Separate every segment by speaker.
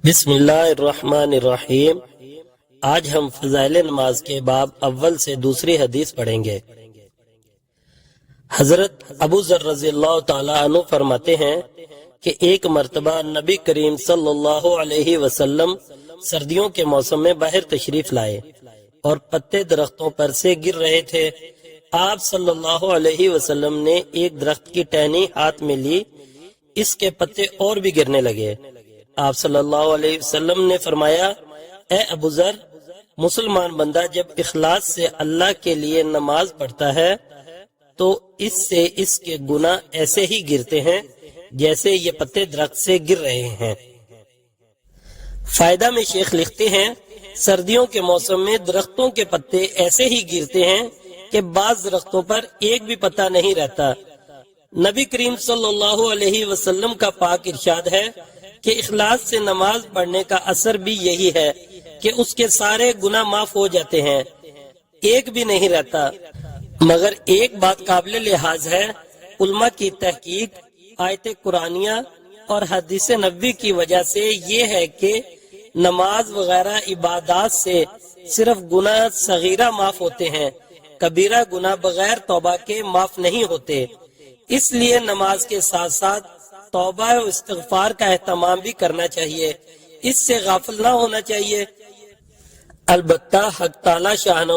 Speaker 1: بسم اللہ الرحمن الرحیم۔ آج ہم فضائل نماز کے باب اول سے دوسری حدیث پڑھیں گے۔ حضرت ابو ذر رضی اللہ تعالی عنہ فرماتے ہیں کہ ایک مرتبہ نبی کریم صلی اللہ علیہ وسلم سردیوں کے موسم میں باہر تشریف لائے اور پتے درختوں پر سے گر رہے تھے۔ آپ صلی اللہ علیہ وسلم نے ایک درخت کی ٹہنی ہاتھ میں لی، اس کے پتے اور بھی گرنے لگے۔ آپ صلی اللہ علیہ وسلم نے فرمایا، اے ابو ذر، مسلمان بندہ جب اخلاص سے اللہ کے لیے نماز پڑھتا ہے تو اس سے اس کے گناہ ایسے ہی گرتے ہیں جیسے یہ پتے درخت سے گر رہے ہیں۔ فائدہ میں شیخ لکھتے ہیں، سردیوں کے موسم میں درختوں کے پتے ایسے ہی گرتے ہیں کہ بعض درختوں پر ایک بھی پتا نہیں رہتا۔ نبی کریم صلی اللہ علیہ وسلم کا پاک ارشاد ہے کہ اخلاص سے نماز پڑھنے کا اثر بھی یہی ہے کہ اس کے سارے گناہ معاف ہو جاتے ہیں، ایک بھی نہیں رہتا۔ مگر ایک بات قابل لحاظ ہے، علماء کی تحقیق آیت قرآنیہ اور حدیث نبوی کی وجہ سے یہ ہے کہ نماز وغیرہ عبادات سے صرف گناہ صغیرہ معاف ہوتے ہیں، کبیرہ گناہ بغیر توبہ کے معاف نہیں ہوتے۔ اس لیے نماز کے ساتھ ساتھ توبہ و استغفار کا اہتمام بھی کرنا چاہیے، اس سے غافل نہ ہونا چاہیے۔ البتہ حق تعالی شانہ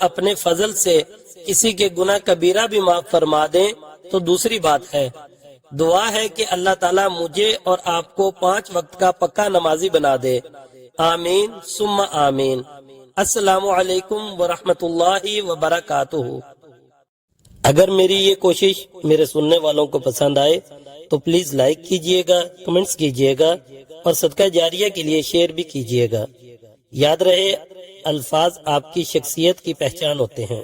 Speaker 1: اپنے فضل سے کسی کے گناہ کبیرہ بھی معاف فرما دیں تو دوسری بات ہے۔ دعا ہے کہ اللہ تعالی مجھے اور آپ کو 5 وقت کا پکا نمازی بنا دے، آمین ثم آمین۔ السلام علیکم ورحمۃ اللہ وبرکاتہ۔ اگر میری یہ کوشش میرے سننے والوں کو پسند آئے تو پلیز لائک کیجئے گا، کمنٹس کیجئے گا اور صدقہ جاریہ کے لیے شیئر بھی کیجئے گا۔ یاد رہے، الفاظ آپ کی شخصیت کی پہچان ہوتے ہیں۔